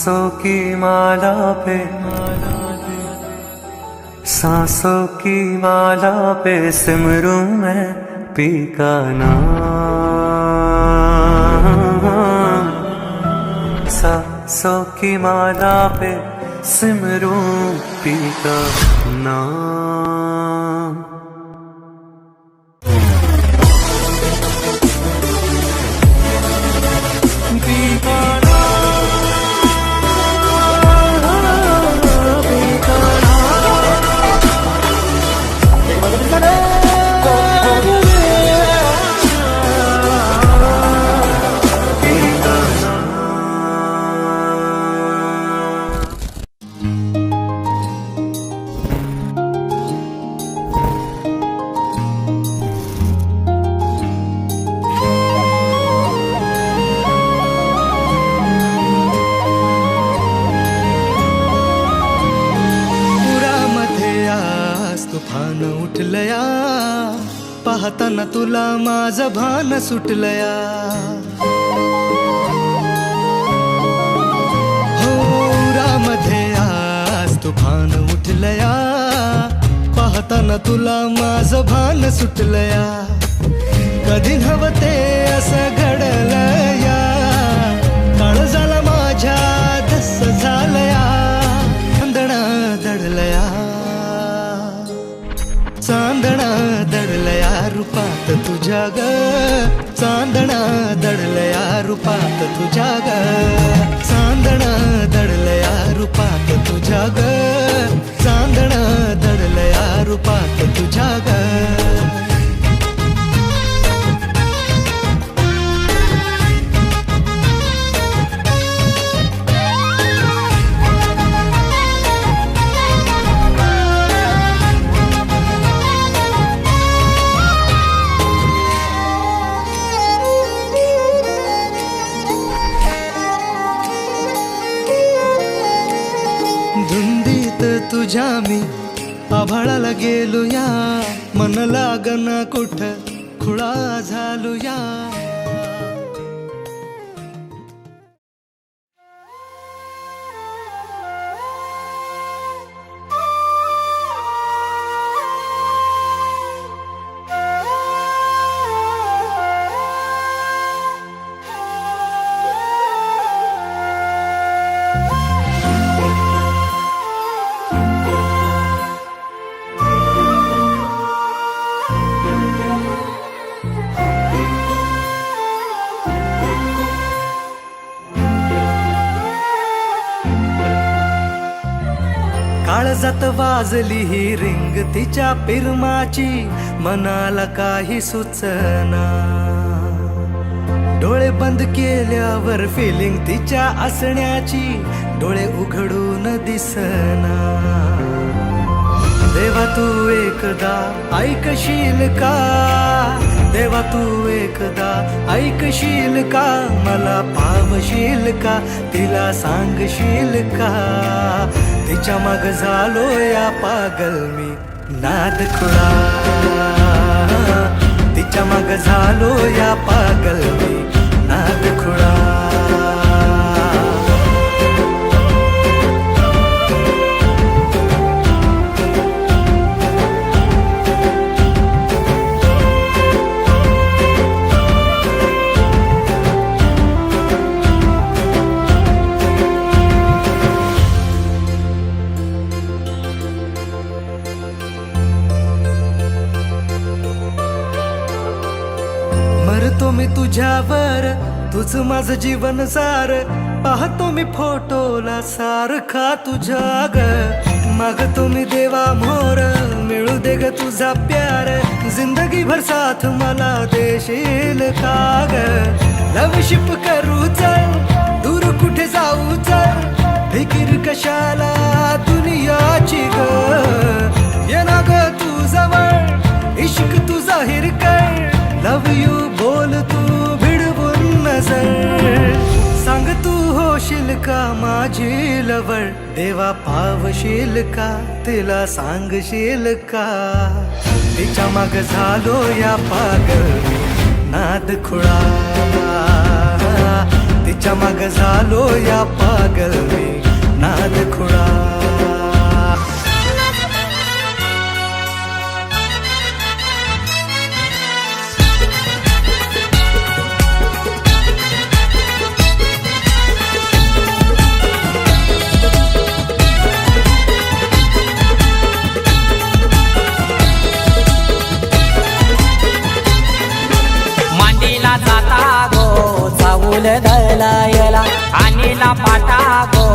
सांसों की माला पे, सांसों की माला पे सिमरूं मैं पी का नाम। सांसों की माला पे सिमरूं पी का नाम। पी का तुफान उठलया, पाहताना तुला माझं भान सुटलया। हो रामध्ये आज तुफान उठलया, पाहताना तुला माझं भान सुटलया। कधी नव्हते असं घडलया, काळ झाला माझ्या धस झालया, चांदणा दडलया, चांदणा दडलया रूपात तुझ्या ग, चांदणा दडलया रूपात तुझ्या ग, चांदणा दडलया रूपात तुझ्या ग, चांदणा दडलया रूपात तुझ्या ग। धुंदीत तुझ्या मी आभाळाला गेलो या, मन लागना कुठ खुळा झालो या। काळजात वाजली ही रिंग तिच्या पिरमाची, मनाला काही सुचना। डोळे बंद केल्यावर फिलिंग तिच्या असण्याची, डोळे उघडून दिसना। देवा तू एकदा ऐकशील का, देवा तू एकदा ऐकशील का, मला पावशील का, तिला सांगशील का। तिच्या माग झालो या पागल मी नाद खुळा, तिच्या माग झालो या पागल मी नाद खुळा। मरतो मी तुझ्यावर, तुझ माझं जीवन सार, पाहतो मी फोटोला सारखा तुझ्या ग। मागतो मी देवा मोर, मिळू दे ग तुझा प्यार, जिंदगी भर साथ मला देशील का ग। लवशिप करू चल, दूर कुठे जाऊ चल, फिकीर कशाला दुनियाची ग। ये ना ग तू जवळ, इश्क तू जाहीर कर, लव यू बोल तू भिडवून नजर। सांग तू होशील का माझी लवळ, देवा पावशील का, तिला सांगशील का। तिच्या माग झालो या पागल मी नाद खुळा, तिच्या मग झालो या पागल मी नाद खुळा. जाता गो चाऊल दलायला आणीला पाटा गो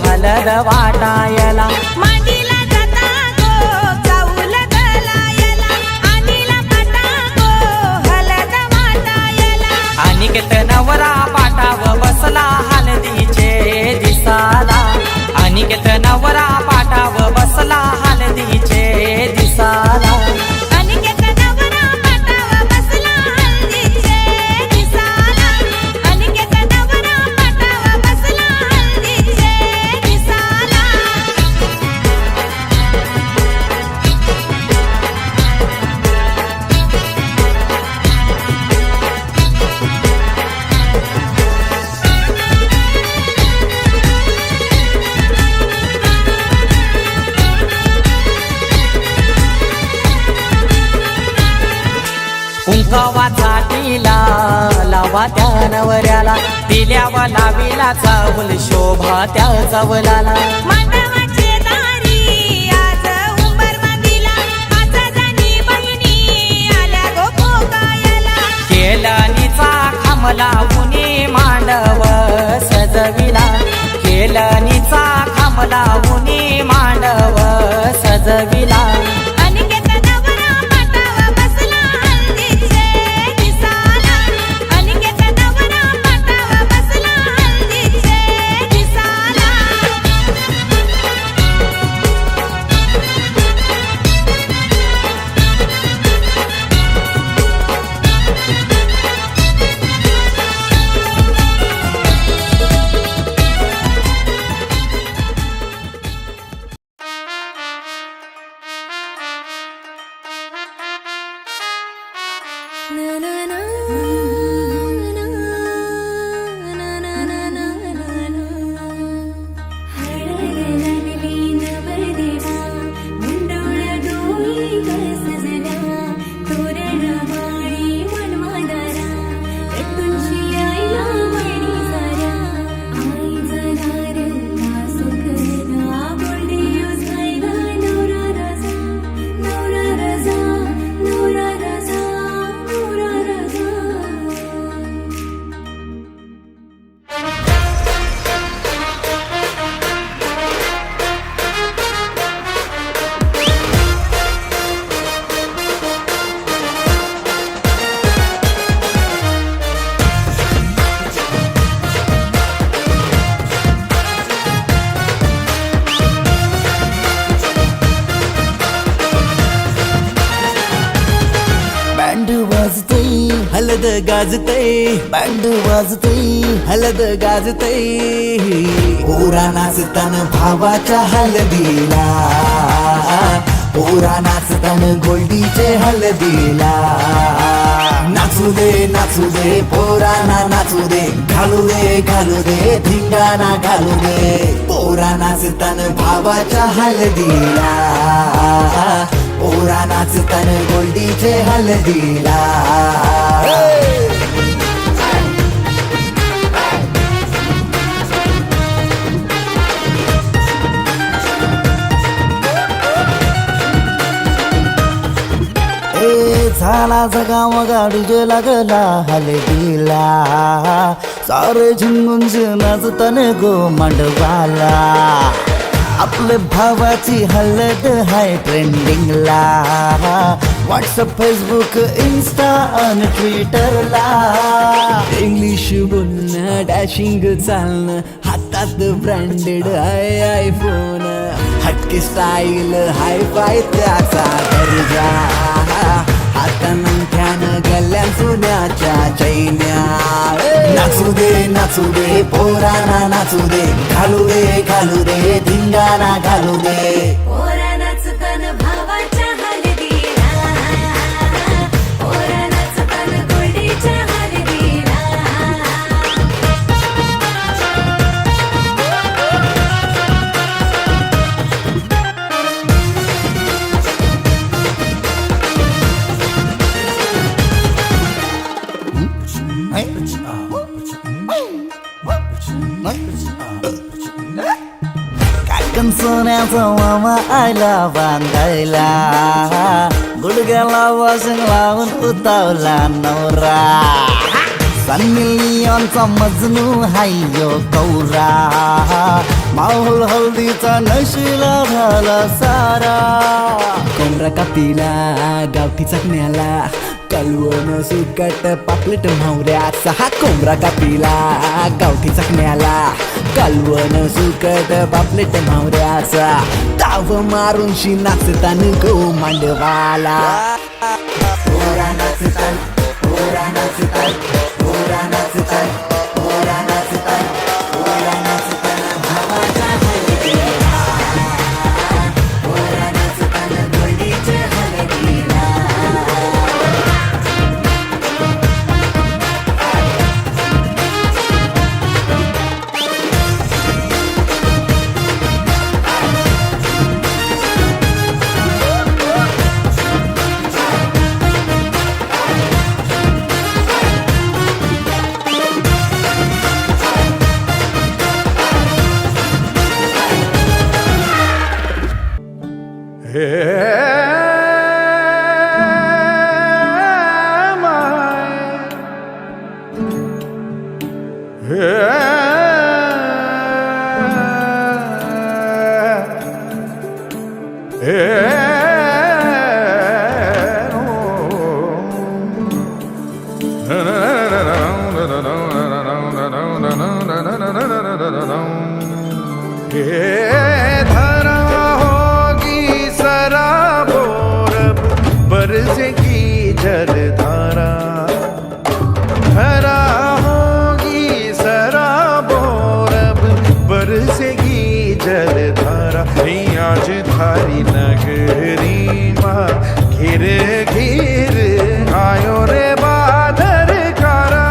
हलद वाटायला. मांडीला जाता गो चाऊल दलायला आणीला पाटा गो हलद वाटायला. अनिकेत नवरा पाटाव बसला हलदीचे दिसाला. अनिकेत नवरा पाटाव बसला हलदीचे दिसाला. अनिकेत नवरा पाटाव बसला हळदीचे दिसाला. अनिकेत नवरा पाटाव बसला हळदीचे दिसाला. कुंकवाचा टिला लावा त्या नवऱ्याला. दिल्यावा लावीला चावल शोभा त्या चावलाला. मांडवाचे दारी आज उंबर बांधिला. आता जाणी बहिणी आल्या गो पोकायला. केलनीचा खांबला उनी मांडव सजविला. केलनीचा खांबला उनी मांडव सजविला. अनिकेत नवरा पाटाव बसला हळदीचे दिसाला. अनिकेत नवरा पाटाव बसला हळदीचे दिसाला. बँड वाजतय हलद गाजतय. बँड वाजतय हलद गाजतय. पोरा नाचतान भावाच्या हलदीला. पोरा नाचतान गोल्डीचे हलदीला. नाचू दे पोरांना नाचू दे. घालू दे धिंगाणा घालू दे. पोरा नाचतान भावाच्या हलदीला. पोरा नाचतान गोल्डीचे हलदीला. झाला जगाव गाडीजे लागला हलदीला. सारे झिंगून नाचतान गो मांडवाला. आपले भावाची हलद हाय ट्रेंडिंगला. व्हॉट्सअप फेसबुक इन्स्टा आणि ट्विटरला. इंग्लिश बोलणं डॅशिंग चालणं हातात ब्रँडेड हाय आयफोन. हटके स्टाईल हाय फाय त्याचा दर्जा. हातानं गल्ल्या सोन्याच्या चैन्या. नाचू दे पोरांना नाचू दे. घालू दे धिंगाणा घालू दे. पोरा नाचतान भावाच्या हलदीला. पोरा नाचतान गोल्डीच्या हलदीला. मामा आयला बांधायला गुडघ्याला वाशिंग लावून उतावला नवरा सन्नी लिओनचा मजनू हायो कौरा माहोल हल्दीचा नशिला झाला सारा कोंबडा कापीला गावठी चकण्याला कलवण सुकट पापलेट म्हावऱ्याचा हा कोंबडा कापीला गावठी चकण्याला कलवण सुकट पापलेट म्हावऱ्याचा ताव मारून शी नाचतान गो मांडवाला पोरा नाचतान पोरा नाचतान पोरा नाचतान पोरा नाचतान पोरा नाचतान भावाच्या हलगीला पोरा नाचतान दोन्हीच्या हलगीला धरा होगी सराबोर बरसेगी जलधारा धरा होगी सराबोर बरसेगी जलधारा आज थारी नगरी माँ घिर घिर आयो रे बादर कारा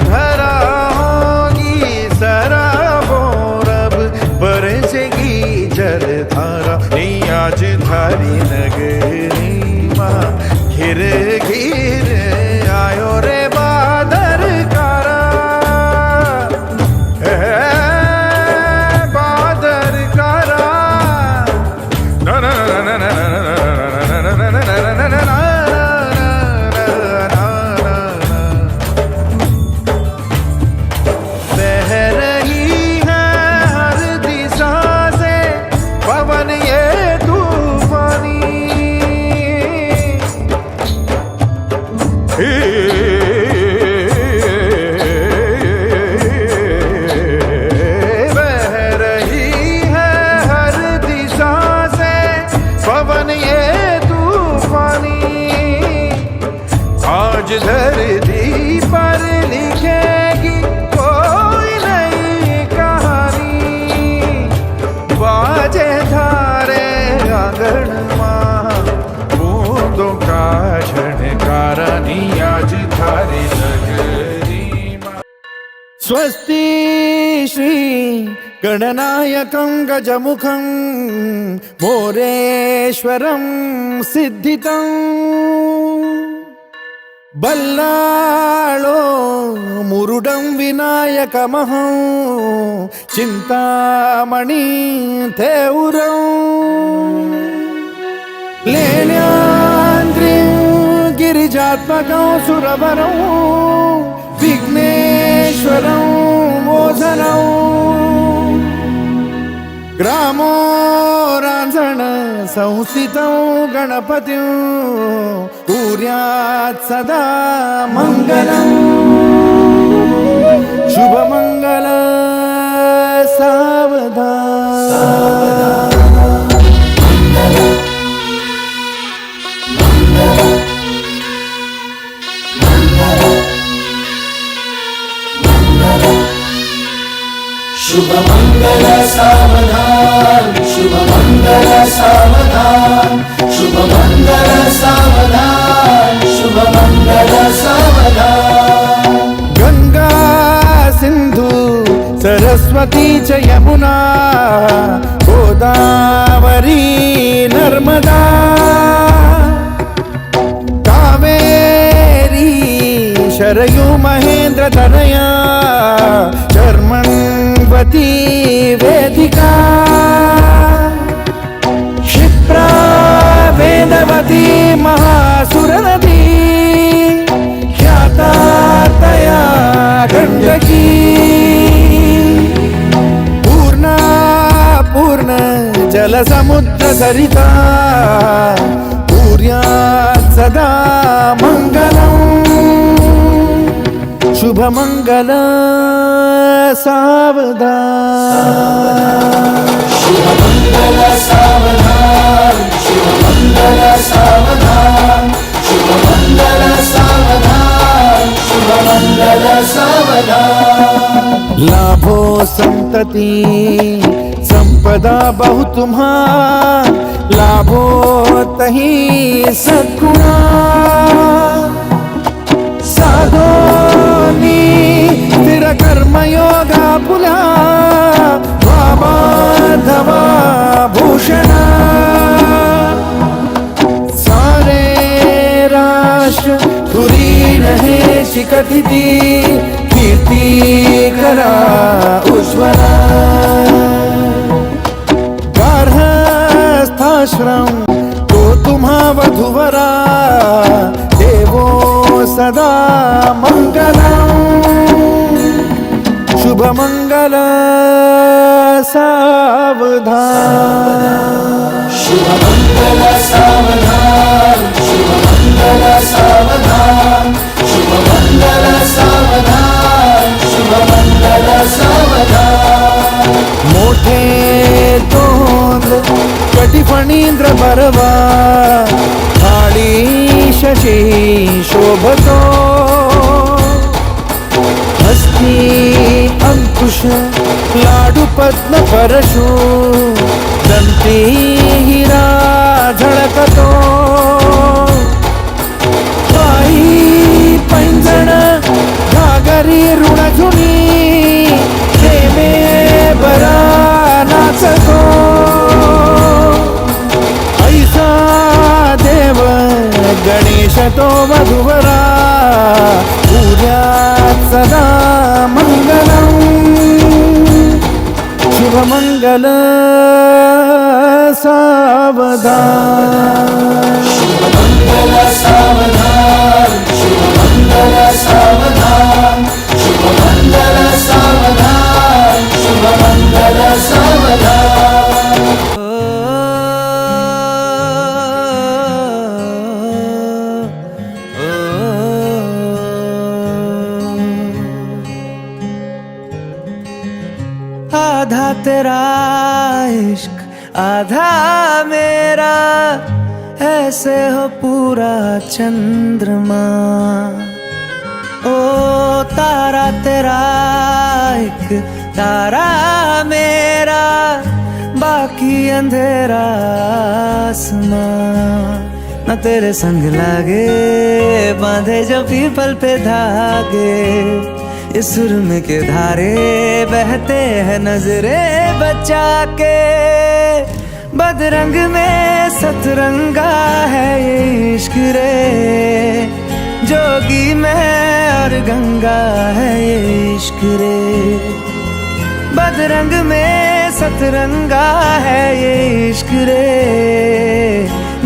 धरा होगी सराबोर बरसेगी जलधारा आज थारी नगरी माँ घिर घिर आयो रे बादर कारा बादर कारा ना ना ना ना ना बह रही है हर दिशा से पवन ये तूफानी बह रही है हर दिशा से पवन ये तूफानी आज धरती पर लिखेगी कोई नई कहानी बाजे धारे आंगन माँ बूंदों का झनकारानी आज थारी नगरी माँ स्वस्ति श्री गणनायकं गजमुखं मोरेश्वरं सिद्धितं बल्लाळो मुरुडं विनायकमहं चिन्तामणि थेउरं लेण्याद्रिं गिरिजात्मकं सुरवरं विघ्नेश्वरं मोचनं ग्रामो रांझण संस्थितं गणपतिं कुर्यात् सदा मङ्गलम् शुभमङ्गल सावधान शुभमंगल सावधान शुभमंगल सावधान शुभमंगल सावधान शुभमंगल सावधान गंगा सिंधु सरस्वती च यमुना गोदावरी नर्मदा कावेरी शरयू महेंद्र तनया चर्मण्वती वेदिका वेदवती महासुर नदी ख्याता तया गंडकी पूर्ण जलसमुद्र सरिता पूर्यात् सदा मंगलम् शुभमंगल सावधान शुभमंगल सावधान शुभमंगल सावधान शुभमंगल सावधान शुभमंगल सावधान लाभो संतति संपदा बहु तुम्हार लाभो तही सद्गुणा साधोनी स्थिर कर्मयोगा पुला वामाधवा भूषणा सारे राष्ट्र तुरी रहे शिकथिती कीर्ती करा उज्ज्वला गार्हस्थाश्रम तो तुम्हा वधुवरा देवो सदा मंगलम् शुभमंगल सावधान शुभमंगल सावधान शुभमंगल सावधान शुभमंगल सावधान शुभमंगल सावधान मोठे तोंड कटिफणींद्र बरवा थाळी शशी शोभतो हस्ती अंकुश लाडू पद्म परशु दंती हिरा झळकतो पायी पैंजण घागरी ऋणझुनी प्रेमे बरा नाचतो ऐसा देव गणेश तो वधुवरा पूर्यात् सदा मंगलम् शुभमंगल सावधान शुभमंगल सावधान शुभमंगल सावधान शुभमंगल सावधान शुभमंगल सावधान आधा तेरा इश्क आधा मेरा ऐसे हो पूरा चंद्रमा ओ तारा तेरा एक तारा मेरा बाकी अंधेरा आसमां न तेरे संग लागे बांधे जो पीपल पे धागे इस सुरम के धारे बहते हैं नजरे बचा के बदरंग में सतरंगा है ये इश्क रे जोगी में और गंगा है ये इश्क रे बदरंग में सतरंगा है ये इश्क रे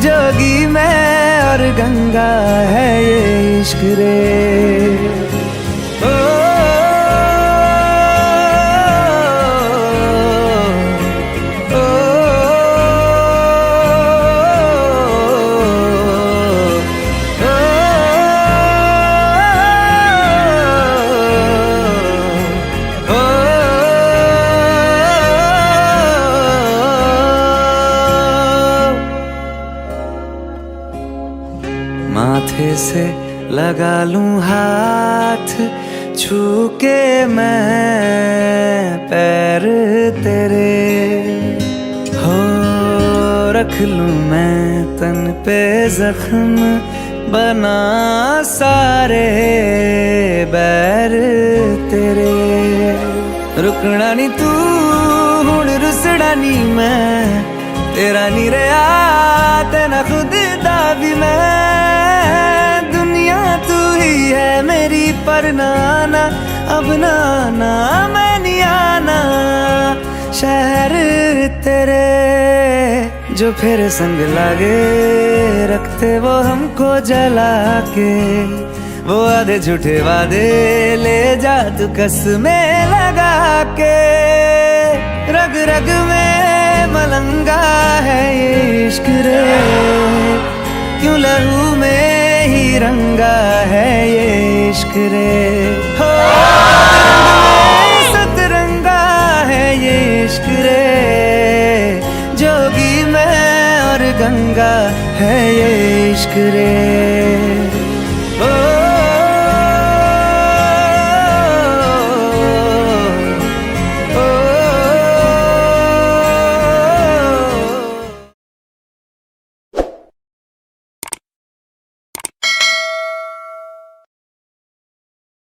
जोगी में और गंगा है ये इश्क रे ओ माथे से लगा लूं हाथ छू के मैं पैर तेरे हो रख लूं मैं तन पे जख्म बना सारे बैर तेरे रुकना नी तू हुण रुसड़ा नी मैं तेरा नी रहा तेना खुद दा भी मैं दुनिया तू ही है मेरी पर नाना अब नाना मैं नहीं आना शहर तेरे जो फिर संग लागे रखते वो हमको जला के, वो आधे झूठे वादे ले जा तू कसमें लगा के। रग रग में मलंगा है ये इश्क रे, क्यों लहू में ही रंगा है ये इश्क रे। हो सतरंगा है ये इश्क रे, जोगी मैं और गंगा है ये इश्क रे।